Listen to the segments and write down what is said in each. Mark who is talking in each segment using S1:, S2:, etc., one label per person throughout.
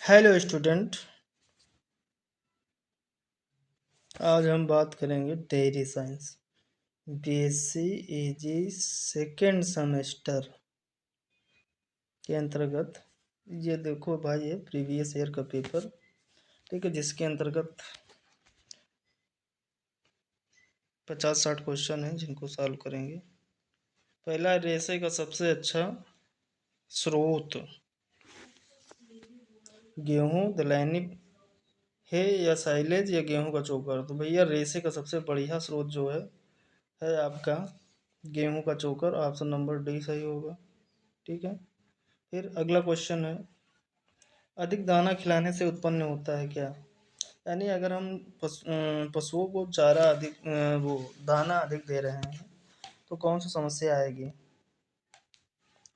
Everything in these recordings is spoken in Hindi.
S1: Hello student. आज हम बात करेंगे dairy science BSc easy second semester के अंतर्गत। ये देखो भाई, ये प्रीवियस ईयर का पेपर, ठीक है, जिसके अंतर्गत 50-60 क्वेश्चन हैं जिनको सॉल्व करेंगे। पहला, रेशे का सबसे अच्छा स्रोत गेहूं, दलहनी है या साइलेज या गेहूं का चोकर। तो भैया रेशे का सबसे बढ़िया स्रोत जो है आपका गेहूं का चोकर। ऑप्शन नंबर डी सही होगा, ठीक है। फिर अगला क्वेश्चन है, अधिक दाना खिलाने से उत्पन्न होता है क्या। यानी अगर हम पशुओं को चारा अधिक वो दाना अधिक दे रहे हैं तो कौन सी समस्या आएगी।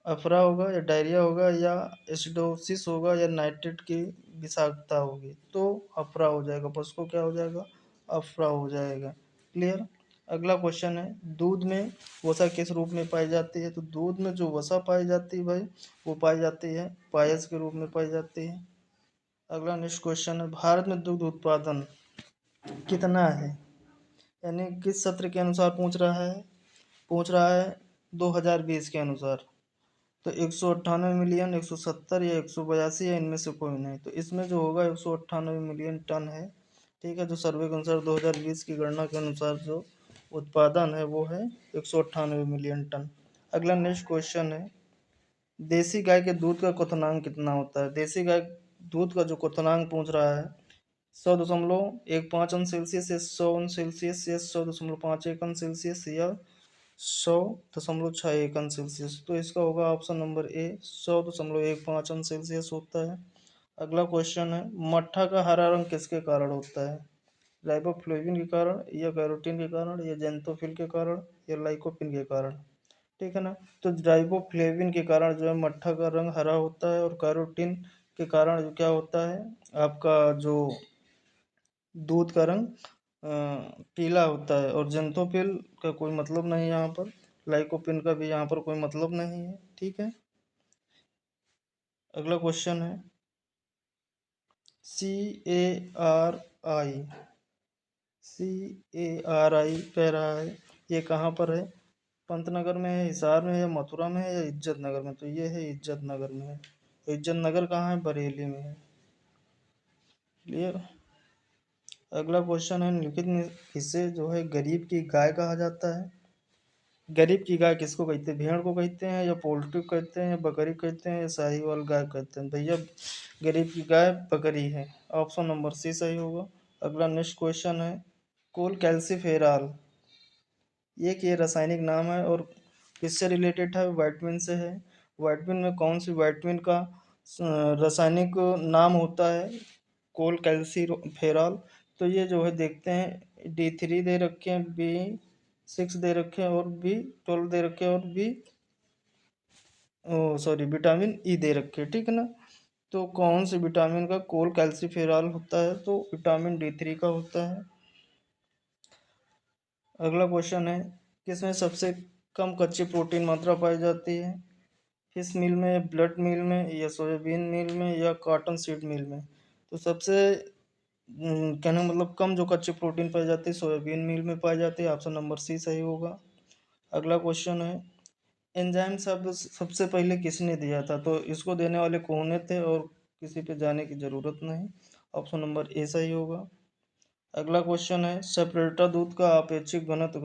S1: अफरा होगा या डायरिया होगा या एसिडोसिस होगा या नाइट्रेट की विषाक्तता होगी। तो अफरा हो जाएगा, पशु को क्या हो जाएगा, अफरा हो जाएगा। क्लियर। अगला क्वेश्चन है, दूध में वसा किस रूप में पाई जाती है। तो दूध में जो वसा पाई जाती है भाई, वो पाई जाती है पायस के रूप में पाई जाती है। अगला नेक्स्ट क्वेश्चन है, भारत में दुग्ध उत्पादन कितना है। यानी किस सत्र के अनुसार पूछ रहा है 2020 के अनुसार। तो 198 मिलियन, 170 या 182 या इनमें से कोई नहीं। तो इसमें जो होगा 198 मिलियन टन है, ठीक है। जो सर्वे के अनुसार 2020 की गणना के अनुसार जो उत्पादन है वो है 198 मिलियन टन। अगला नेक्स्ट क्वेश्चन है, देसी गाय के दूध का क्वथनांक कितना होता है। देसी गाय दूध का जो क्वथनांक पूछ रहा है 100.15 अंश सेल्सियस या 100 अंश सेल्सियस या 100.51 अंश सेल्सियस या 100.61 अंश सेल्सियस। तो इसका होगा ऑप्शन नंबर ए, 100.15 अंश सेल्सियस होता है। अगला क्वेश्चन है, मट्ठा का हरा रंग किसके कारण होता है। राइबोफ्लेविन के कारण या कैरोटीन के कारण या जेंथोफिल के कारण या लाइकोपिन के कारण, ठीक है ना। तो राइबोफ्लेविन के कारण जो है मट्ठा का रंग हरा होता है, और कैरोटीन के कारण जो क्या होता है आपका जो दूध का रंग पीला होता है। और जेंथोफिल का कोई मतलब नहीं है यहाँ पर, लाइकोपिन का भी यहाँ पर कोई मतलब नहीं है, ठीक है। अगला क्वेश्चन है, CARI कह रहा है, ये कहाँ पर है। पंतनगर में है, हिसार में है या मथुरा में है या इज्जत नगर में। तो ये है इज्जत नगर में है। तो इज्जत नगर कहाँ है, बरेली में है। क्लियर। अगला क्वेश्चन है, निम्नलिखित में किसे जो है गरीब की गाय कहा जाता है। गरीब की गाय किसको कहते हैं, भेड़ को कहते हैं या पोल्ट्री को कहते हैं या बकरी कहते हैं या साहीवाल गाय कहते हैं। भैया गरीब की गाय बकरी है, ऑप्शन नंबर सी सही होगा। अगला नेक्स्ट क्वेश्चन है, कोल कैल्सीफेराल ये रासायनिक नाम है और किससे रिलेटेड है, वाइटमिन से है। वाइटमिन में कौन सी वाइटमिन का रासायनिक नाम होता है, कोल कैल्सीफेरॉल। तो ये जो है देखते हैं, D3 दे रखे हैं, B6 दे रखे हैं और B12 दे रखे हैं और विटामिन ई दे रखे हैं, ठीक है ना। तो कौन से विटामिन का कोल कैल्सीफेरॉल होता है, तो विटामिन D3 का होता है। अगला क्वेश्चन है, किसमें सबसे कम कच्ची प्रोटीन मात्रा पाई जाती है। फिश मील में, ब्लड मील में या सोयाबीन मील में या कॉटन सीड मील में। तो सबसे कहने का मतलब कम जो कच्ची प्रोटीन पाई जाती है सोयाबीन मील में पाई जाती है, ऑप्शन नंबर सी सही होगा। अगला क्वेश्चन है, एंजाइम शब्द सबसे पहले किसने दिया था। तो इसको देने वाले कौन थे और किसी पे जाने की जरूरत नहीं, ऑप्शन नंबर ए सही होगा। अगला क्वेश्चन है, सेपरेटा दूध का अपेक्षित घनत्व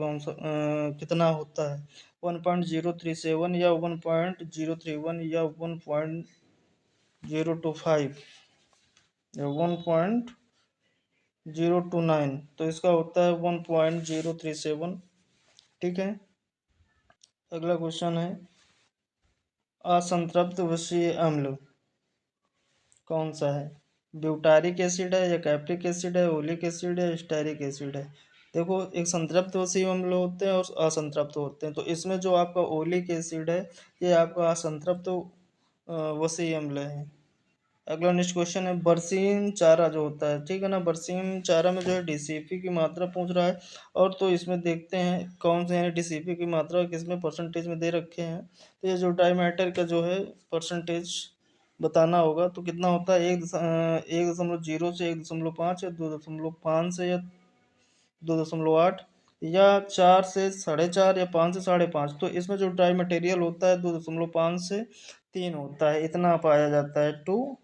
S1: कितना होता है। 1.037 या 1.031 या 1.025 या 1.029। तो इसका होता है 1.037, ठीक है। अगला क्वेश्चन है, असंतृप्त वसीय अम्ल कौन सा है। ब्यूटारिक एसिड है या कैप्टिक एसिड है, ओलिक एसिड है, स्टेरिक एसिड है। देखो, एक संतृप्त वसीय अम्ल होते हैं और असंतृप्त होते हैं। तो इसमें जो आपका ओलिक एसिड है ये आपका असंतृप्त वसीय अम्ल है। अगला नेक्स्ट क्वेश्चन है, बरसीम चारा जो होता है, ठीक है ना, बरसीम चारा में जो है DCP की मात्रा पूछ रहा है। और तो इसमें देखते हैं कौन से DCP की मात्रा किसमें परसेंटेज में दे रखे हैं। तो ये जो डाई मैटर का जो है परसेंटेज बताना होगा। तो कितना होता है 1.0 से 1.5 या 2.5 से या 2.8 या 4 से 4.5 या 5 से 5.5। तो इसमें जो ड्राई मटेरियल होता है 2.5 से 3 होता है, इतना पाया जाता है 2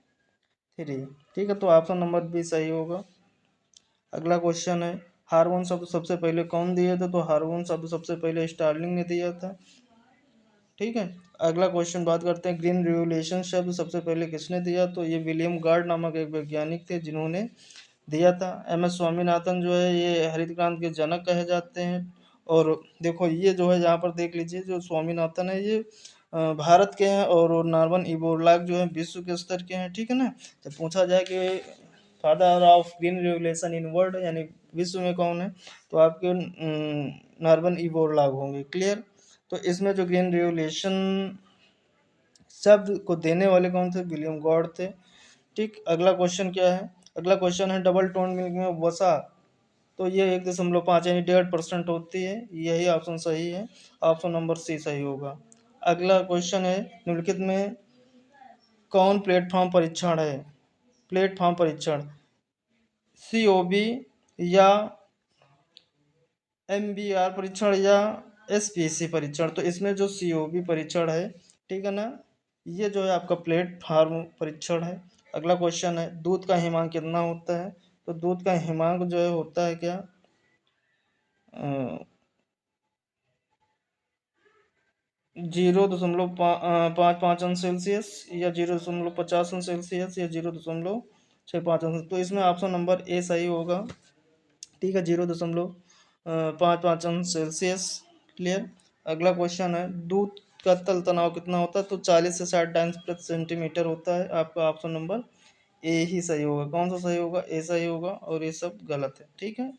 S1: 3। ठीक है, तो ऑप्शन नंबर बी सही होगा। अगला क्वेश्चन है, हार्मोन शब्द सबसे पहले कौन दिया था? तो हार्मोन शब्द सबसे पहले स्टार्लिंग ने दिया था। ठीक है, अगला क्वेश्चन बात करते हैं, ग्रीन रिवोल्यूशन शब्द सबसे पहले किसने दिया? तो ये विलियम गार्ड नामक एक वैज्ञानिक थे जिन्होंने दिया था। एम एस स्वामीनाथन जो है ये हरित क्रांति के जनक कहे जाते हैं। और देखो ये जो है यहाँ पर देख लीजिए, जो स्वामीनाथन है ये भारत के हैं, और नॉर्मन इबोरलाग जो है विश्व के स्तर के हैं। ठीक है ना, जब पूछा जाए कि father of green revolution in world यानी विश्व में कौन है, तो आपके नॉर्मन इबोरलाग होंगे। क्लियर। तो इसमें जो ग्रीन रेवोल्यूशन शब्द को देने वाले कौन थे? विलियम गॉड थे। ठीक, अगला क्वेश्चन क्या है? अगला क्वेश्चन है, डबल टोन मिल्क में वसा तो ये 1.5 यानी 1.5% होती है। यही ऑप्शन सही है, ऑप्शन नंबर सी सही होगा। अगला क्वेश्चन है, निम्नलिखित में कौन प्लेटफॉर्म परीक्षण है? प्लेटफॉर्म परीक्षण COB या MBR परीक्षण या SPC परीक्षण? तो इसमें जो COB परीक्षण है, ठीक है ना, ये जो है आपका प्लेटफॉर्म परीक्षण है। अगला क्वेश्चन है, दूध का हिमांक कितना होता है? तो दूध का हिमांक जो है होता है क्या? 0.55 अंश सेल्सियस या 0.50 अंश सेल्सियस या 0.65 अंश। तो इसमें ऑप्शन नंबर ए सही होगा। ठीक है, 0.55 अंश सेल्सियस। क्लियर। अगला क्वेश्चन है, दूध का तल तनाव कितना होता है? तो 40 से 60 डाइन्स प्रति सेंटीमीटर होता है। आपका ऑप्शन नंबर ए ही सही होगा। कौन सा सही होगा? ए सही होगा, और ये सब गलत है। ठीक है,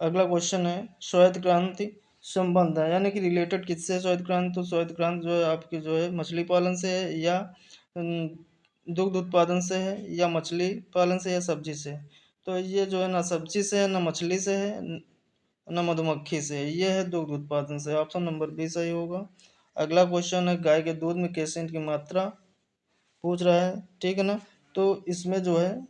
S1: अगला क्वेश्चन है, श्वेत क्रांति संबंध है यानी कि रिलेटेड किससे है श्वेत क्रांति? तो श्वेत क्रांति जो है आपकी जो है मछली पालन से है, या दुग्ध उत्पादन से है, या मछली पालन से, या सब्जी से। तो ये जो है ना सब्जी से है, ना मछली से है, ना मधुमक्खी से है, ये है दुग्ध उत्पादन से। ऑप्शन नंबर बी सही होगा। अगला क्वेश्चन है, गाय के दूध में कैसेइन की मात्रा पूछ रहा है। ठीक है ना, तो इसमें जो है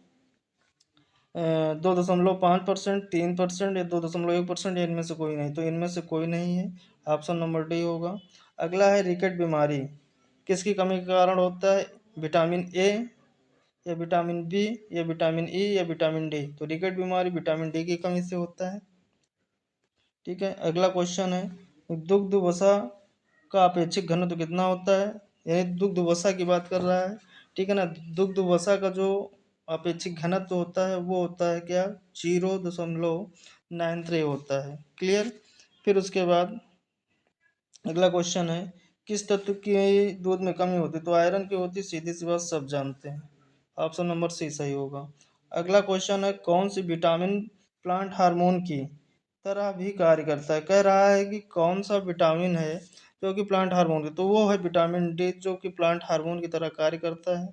S1: 2.5%, 3% या 2.1%, या इनमें से कोई नहीं। तो इनमें से कोई नहीं है, ऑप्शन नंबर डी होगा। अगला है, रिकेट बीमारी किसकी कमी के कारण होता है? विटामिन ए या विटामिन बी या विटामिन ई या विटामिन डी? तो रिकेट बीमारी विटामिन डी की कमी से होता है। ठीक है, अगला क्वेश्चन है, दुग्ध वसा का अपेक्षित घनत्व कितना होता है? यानी दुग्ध वसा की बात कर रहा है। ठीक है ना, दुग्ध वसा का जो अपेक्षित घनत्व होता है वो होता है क्या? 0.93 होता है। क्लियर। फिर उसके बाद अगला क्वेश्चन है, किस तत्व की दूध में कमी होती है? तो आयरन की होती है, सीधी सी बात सब जानते हैं। ऑप्शन नंबर सी सही होगा। अगला क्वेश्चन है, कौन सी विटामिन प्लांट हार्मोन की तरह भी कार्य करता है? कह रहा है कि कौन सा विटामिन है जो कि प्लांट हार्मोन की, तो वो है विटामिन डी जो कि प्लांट हार्मोन की तरह कार्य करता है।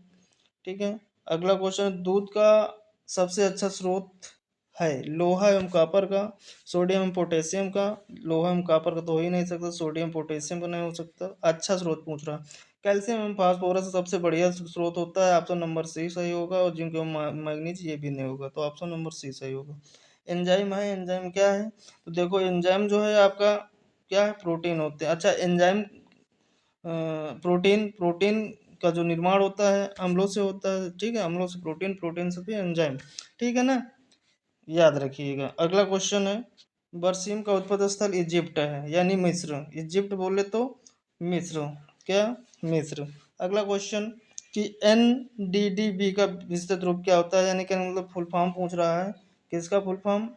S1: ठीक है, अगला क्वेश्चन, दूध का सबसे अच्छा स्रोत है लोहा एवं कॉपर का, सोडियम एवं पोटेशियम का? लोहा एवं कॉपर का तो हो ही नहीं सकता, सोडियम पोटेशियम का नहीं हो सकता। अच्छा स्रोत पूछ रहा। कैल्शियम एवं फास्फोरस सबसे बढ़िया स्रोत होता है। ऑप्शन नंबर सी सही होगा। और जिंक एवं मैग्नीज ये भी नहीं होगा, तो ऑप्शन नंबर सी सही होगा। एंजाइम है, एंजाइम क्या है? तो देखो एंजाइम जो है आपका क्या है? प्रोटीन होते हैं। अच्छा, एंजाइम प्रोटीन प्रोटीन का जो निर्माण होता है अम्लों से होता है। ठीक है, अम्लों से प्रोटीन, प्रोटीन से फिर एंजाइम। ठीक है ना, याद रखिएगा। अगला क्वेश्चन है, बरसीम का उत्पत्ति स्थल इजिप्ट है यानी मिस्र। इजिप्ट बोले तो मिस्र, क्या? मिस्र। अगला क्वेश्चन कि NDDB का विस्तृत रूप क्या होता है? यानी कि मतलब फुल फॉर्म पूछ रहा है। किसका full form?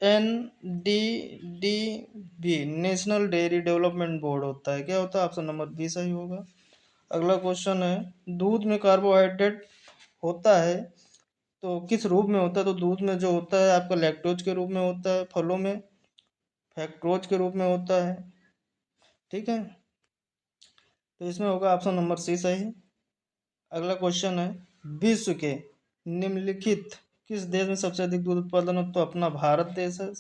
S1: NDDB national dairy development board होता है। क्या होता है? ऑप्शन नंबर बी सही होगा। अगला क्वेश्चन है, दूध में कार्बोहाइड्रेट होता है तो किस रूप में होता है? तो दूध में जो होता है आपका लैक्टोज के रूप में होता है, फलों में फैक्टोज के रूप में होता है। ठीक है, तो इसमें होगा ऑप्शन नंबर सी सही। अगला क्वेश्चन है, विश्व के निम्नलिखित किस देश में सबसे अधिक दूध उत्पादन हो? तो अपना भारत देश है।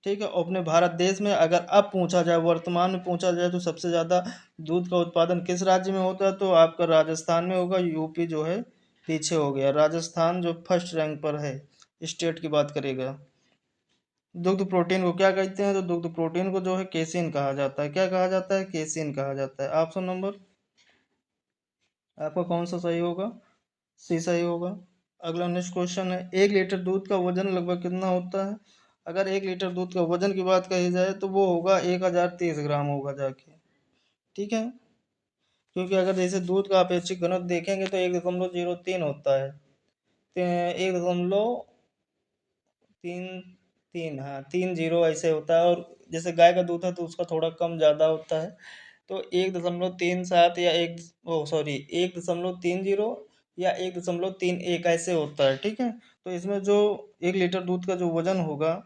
S1: ठीक है। अपने भारत देश में अगर अब पूछा जाए, वर्तमान में पूछा जाए तो सबसे ज़्यादा दूध का उत्पादन किस राज्य में होता है, तो आपका राजस्थान में होगा। यूपी जो है पीछे हो गया, राजस्थान जो फर्स्ट रैंक पर है स्टेट की बात करेगा। दुग्ध प्रोटीन को क्या कहते हैं, तो दुग्ध प्रोटीन को जो है केसिन कहा जाता है। क्या कहा जाता है, केसिन कहा जाता है। ऑप्शन नंबर आपका कौन सा सही होगा, सी सही होगा। अगला नेक्स्ट क्वेश्चन है, 1 लीटर दूध का वजन लगभग कितना होता है। अगर 1 लीटर दूध का वजन की बात कही जाए तो वो होगा 1030 ग्राम होगा जाके। ठीक है, क्योंकि अगर जैसे दूध का अपेक्षित घनत्व देखेंगे तो 1.03 होता है। 1.33, हाँ 30 ऐसे होता है। और जैसे गाय का दूध है तो उसका थोड़ा कम ज़्यादा होता है, तो 1.37 या एक, ओ सॉरी, 1.30 या 1.31 ऐसे होता है। ठीक है, तो इसमें जो 1 लीटर दूध का जो वजन होगा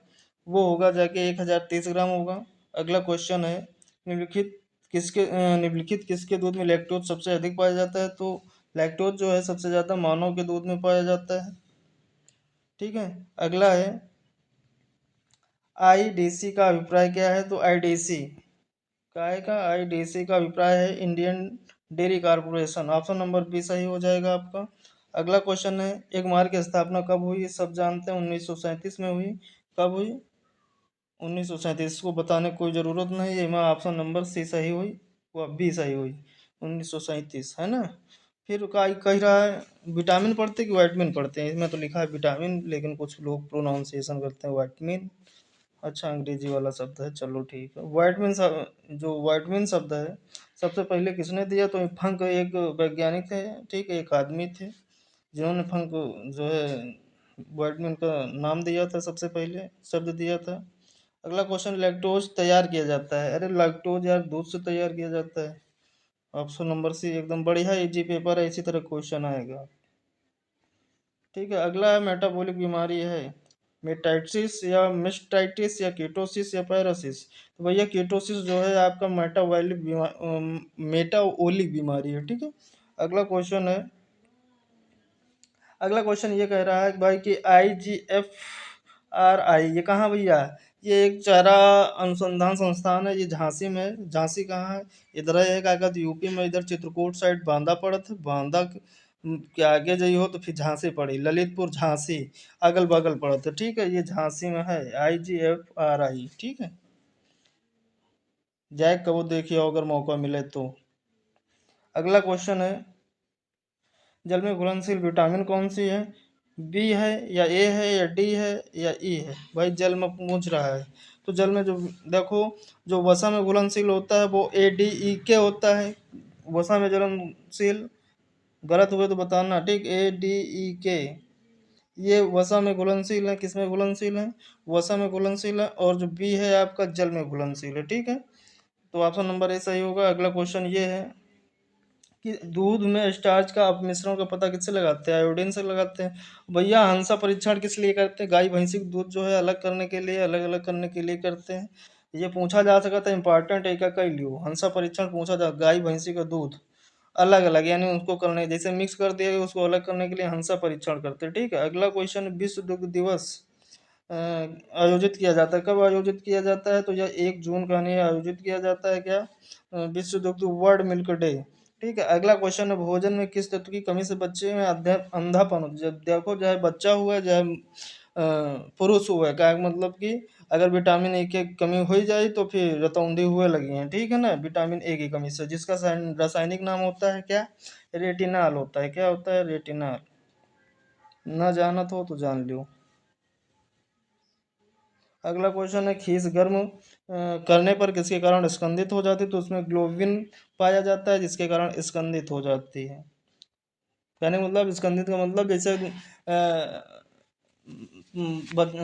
S1: वो होगा जाके 1030 ग्राम होगा। अगला क्वेश्चन है, निम्नलिखित किसके दूध में लैक्टोज सबसे अधिक पाया जाता है, तो लैक्टोज जो है सबसे ज़्यादा मानव के दूध में पाया जाता है। ठीक है, अगला है, आईडीसी का अभिप्राय क्या है, तो आईडीसी काय का आईडीसी का अभिप्राय है Indian dairy corporation. Option number B सही हो जाएगा आपका। अगला क्वेश्चन है, एक मार्ग की स्थापना कब हुई, सब जानते हैं 1937 में हुई। कब हुई, 1937 को बताने की कोई ज़रूरत नहीं है। मैं ऑप्शन नंबर सी सही हुई, वह बी सही हुई, 1937 है ना। फिर कह रहा है, विटामिन पढ़ते कि वाइटमिन पढ़ते हैं, इसमें तो लिखा है विटामिन, लेकिन कुछ लोग प्रोनाउंसिएशन करते हैं वाइटमिन। अच्छा, अंग्रेजी वाला शब्द है, चलो ठीक है। वाइटमिन जो वाइटमिन शब्द है सबसे पहले किसने दिया, तो फंक एक वैज्ञानिक थे। ठीक है, एक आदमी थे जिन्होंने फंक जो है वाइटमिन का नाम दिया था, सबसे पहले शब्द दिया था। अगला क्वेश्चन, लैक्टोज तैयार किया जाता है, अरे लैक्टोज यार दूध से तैयार किया जाता है। ऑप्शन नंबर सी एकदम बढ़िया इजी पेपर है, इसी तरह क्वेश्चन आएगा। ठीक है, अगला है, मेटाबॉलिक बीमारी है, मेटाइटिस या मिस्टाइटिस या कीटोसिस या पैरासिस। तो भैया कीटोसिस जो है आपका मेटाओलिक बीमारी है। ठीक है, अगला क्वेश्चन है, अगला क्वेश्चन ये कह रहा है कि भाई कि IGFRI ये कहाँ भैया है? ये एक चारा अनुसंधान संस्थान है, ये झांसी में है। झांसी कहाँ है, इधर है क्या कहते, यूपी में, इधर चित्रकूट साइड बांदा पड़त है। बांदा के आगे जाइए हो तो फिर झांसी पड़ी, ललितपुर झांसी अगल बगल पड़त है। ठीक है, ये झांसी में है IGFRI। ठीक है, जैक कबो देखिए अगर मौका मिले तो। अगला क्वेश्चन है, जल में घुलनशील विटामिन कौन सी है, बी है या ए है या डी है या ई है। भाई जल में पूछ रहा है, तो जल में जो देखो, जो वसा में घुलनशील होता है वो ADE के होता है। वसा में घुलनशील, गलत हुए तो बताना। ठीक, ADE के, ये वसा में घुलनशील है, किस में घुलनशील है, वसा में घुलनशील है। और जो बी है आपका जल में घुलनशील है। ठीक है, तो ऑप्शन नंबर ए सही होगा। अगला क्वेश्चन ये है कि दूध में स्टार्च का अपमिश्रण का पता किससे लगाते हैं, आयोडीन से लगाते हैं। भैया हंसा परीक्षण किस लिए करते हैं, गाय भैंसी का दूध जो है अलग करने के लिए, अलग अलग करने के लिए करते हैं। ये पूछा जा सकता है, इंपॉर्टेंट है, क्या कह लियो, हंसा परीक्षण पूछा जा, गाय भैंसी का दूध अलग अलग यानी उसको करने, जैसे मिक्स कर दिया गया उसको अलग करने के लिए हंसा परीक्षण करते हैं। ठीक है, अगला क्वेश्चन, विश्व दुग्ध दिवस आयोजित किया जाता है, कब आयोजित किया जाता है, तो यह 1 जून का नहीं आयोजित किया जाता है। क्या, विश्व दुग्ध वर्ल्ड मिल्क डे। ठीक है, अगला क्वेश्चन है, भोजन में किस तत्व की कमी से बच्चे में अंधापन होता है। जब देखो चाहे बच्चा हुआ है चाहे पुरुष हुआ है, क्या मतलब कि अगर विटामिन ए की कमी हो जाए तो फिर रतौंधी हुए लगी हैं। ठीक है ना, विटामिन ए की कमी से, जिसका रासायनिक नाम होता है क्या, रेटिनाल होता है। क्या होता है, रेटिनाल। ना जाना तो जान लो। अगला क्वेश्चन है, खीस गर्म करने पर किसके कारण स्कंदित हो जाती है, तो उसमें ग्लोबिन पाया जाता है जिसके कारण स्कंदित हो जाती है। कहने का मतलब, स्कंदित का मतलब जैसे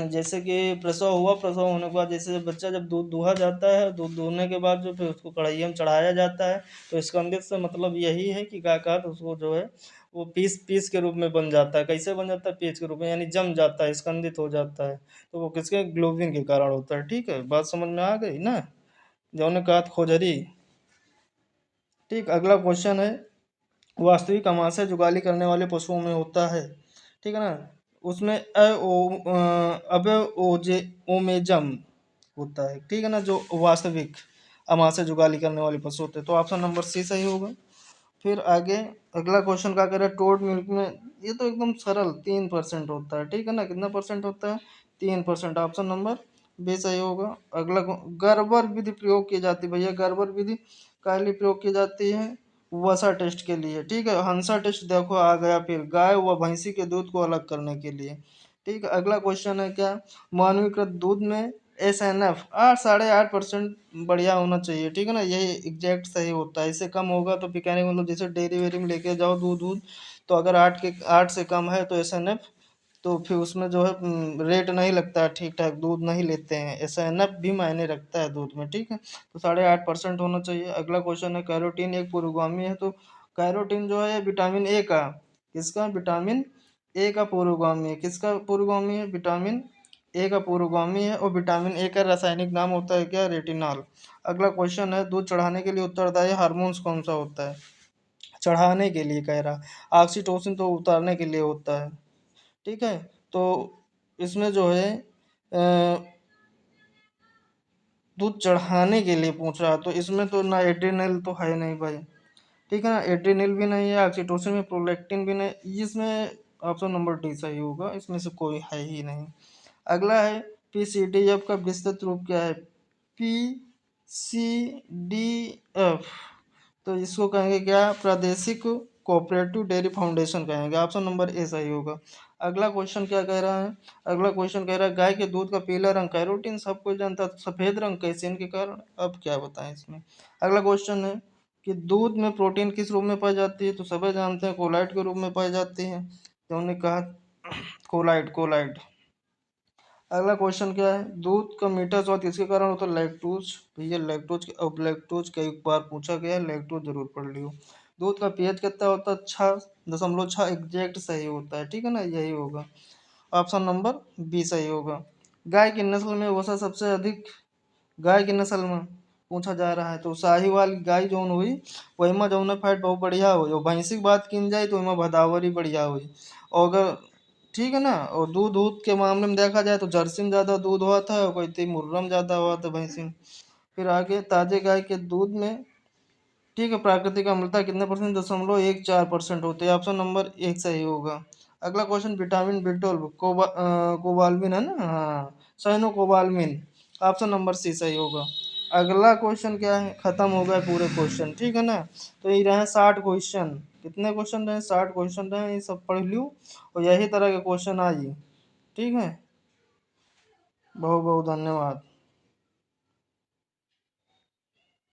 S1: जैसे कि प्रसव हुआ, प्रसव होने के बाद जैसे बच्चा जब दूध दुहा जाता है, दूध दुहने के बाद जो फिर उसको कढ़ाई में चढ़ाया जाता है, तो स्कंदित से मतलब यही है कि क्या कहा, उसको जो है वो पीस पीस के रूप में बन जाता है। कैसे बन जाता है, पीस के रूप में, यानी जम जाता है, स्कंदित हो जाता है। तो वो किसके, ग्लोबिन के कारण होता है। ठीक है, बात समझ में आ गई ना, जो ने कहा खोजरी। ठीक, अगला क्वेश्चन है, वास्तविक अमाशय जुगाली करने वाले पशुओं में होता है। ठीक है ना, उसमें अ ओ अ, अबे ओजे ओमेजम होता है, ठीक है ना, जो वास्तविक अमाशय से जुगाली करने वाले पशु होते हैं। तो ऑप्शन नंबर सी सही होगा। फिर आगे अगला क्वेश्चन क्या कह रहा है, टोड मिल्क में, ये तो एकदम सरल 3% होता है, ठीक है ना, कितना परसेंट होता है, 3%, ऑप्शन नंबर बी सही होगा। अगला गर्भर विधि प्रयोग की जाती है, भैया गर्भर विधि का लिए प्रयोग की जाती है, वसा टेस्ट के लिए, ठीक है, हंसा टेस्ट देखो आ गया, फिर गाय व भैंसी के दूध को अलग करने के लिए, ठीक है। अगला क्वेश्चन है क्या, मानवीकृत दूध में SNF 8.5% बढ़िया होना चाहिए, ठीक है ना, यही एग्जैक्ट सही होता है, इससे कम होगा तो फिर कहने का मतलब जैसे डेयरी वेरी में लेके जाओ दूध दूध, तो अगर 8 से कम है तो SNF, तो फिर उसमें जो है रेट नहीं लगता है, ठीक ठाक दूध नहीं लेते हैं, SNF भी मायने रखता है दूध में, ठीक है, तो 8.5% होना चाहिए। अगला क्वेश्चन है कैरोटीन एक पूर्वगामी है, तो कैरोटीन जो है विटामिन ए का, किसका, विटामिन ए का पूर्वगामी है, किसका पूर्वगामी है, विटामिन ए का पूर्वगामी है, और विटामिन ए का रासायनिक नाम होता है क्या, रेटिनॉल। अगला क्वेश्चन है दूध चढ़ाने के लिए उत्तरदायी हार्मोन्स कौन सा होता है, चढ़ाने के लिए कह रहा, ऑक्सीटोसिन तो उतारने के लिए होता है, ठीक है। तो इसमें जो है दूध चढ़ाने के लिए पूछ रहा, तो इसमें तो ना एड्रेनल तो है नहीं भाई, ठीक है ना, एड्रेनल भी नहीं है, ऑक्सीटोसिन में प्रोलैक्टिन भी नहीं, इसमें ऑप्शन नंबर डी सही होगा, इसमें से कोई है ही नहीं। अगला है PCDF का विस्तृत रूप क्या है, PCDF, तो इसको कहेंगे क्या, प्रादेशिक कोऑपरेटिव डेयरी फाउंडेशन कहेंगे, ऑप्शन नंबर ए सही होगा। अगला क्वेश्चन क्या कह रहा है, अगला क्वेश्चन कह रहा है गाय के दूध का पीला रंग, कैरोटीन सब कोई जानता है, तो सफेद रंग कैसे इनके कारण, अब क्या बताएं इसमें। अगला क्वेश्चन है कि दूध में प्रोटीन किस रूप में पाई जाती है, तो सभी जानते हैं कोलाइड के रूप में पाई जाती है, तो उन्होंने कहा कोलाइड कोलाइड। अगला क्वेश्चन क्या है, दूध का मीठा स्वाद किसके कारण होता है, लैक्टोज, भैया लैक्टोज, अब लैक्टोज कई बार पूछा गया है, लैक्टोज जरूर पढ़ लियो। दूध का पीएच कितना होता है, 6.6 एग्जैक्ट सही होता है, ठीक है ना, यही होगा, ऑप्शन नंबर बी सही होगा। गाय की नस्ल में वसा सबसे अधिक, गाय की नस्ल में पूछा जा रहा है, तो साहिवाल गाय जौन हुई वही में जौन फैट बहुत बढ़िया हुई, और भैंसी की बात की जाए तो वही भदावरी बढ़िया हुई, और अगर, ठीक है ना, और दूध दूध के मामले में देखा जाए तो जर्सी में ज़्यादा दूध हुआ था, और कोई थी मुर्रा में ज़्यादा हुआ था भैंसी में। फिर आगे ताजे गाय के दूध में, ठीक है, प्राकृतिक अम्लता कितने परसेंट, 0.14% होती है, ऑप्शन नंबर एक सही होगा। अगला क्वेश्चन विटामिन B12 कोबालमिन है ना, हाँ, cyanocobalamin, option number C सही होगा। अगला क्वेश्चन क्या है, खत्म हो गए पूरे क्वेश्चन, ठीक है ना, तो ये रहे 60 क्वेश्चन, कितने क्वेश्चन रहे, 60 क्वेश्चन रहे, ये सब पढ़ लियो, और यही तरह के क्वेश्चन आइए, ठीक है, बहुत बहुत धन्यवाद।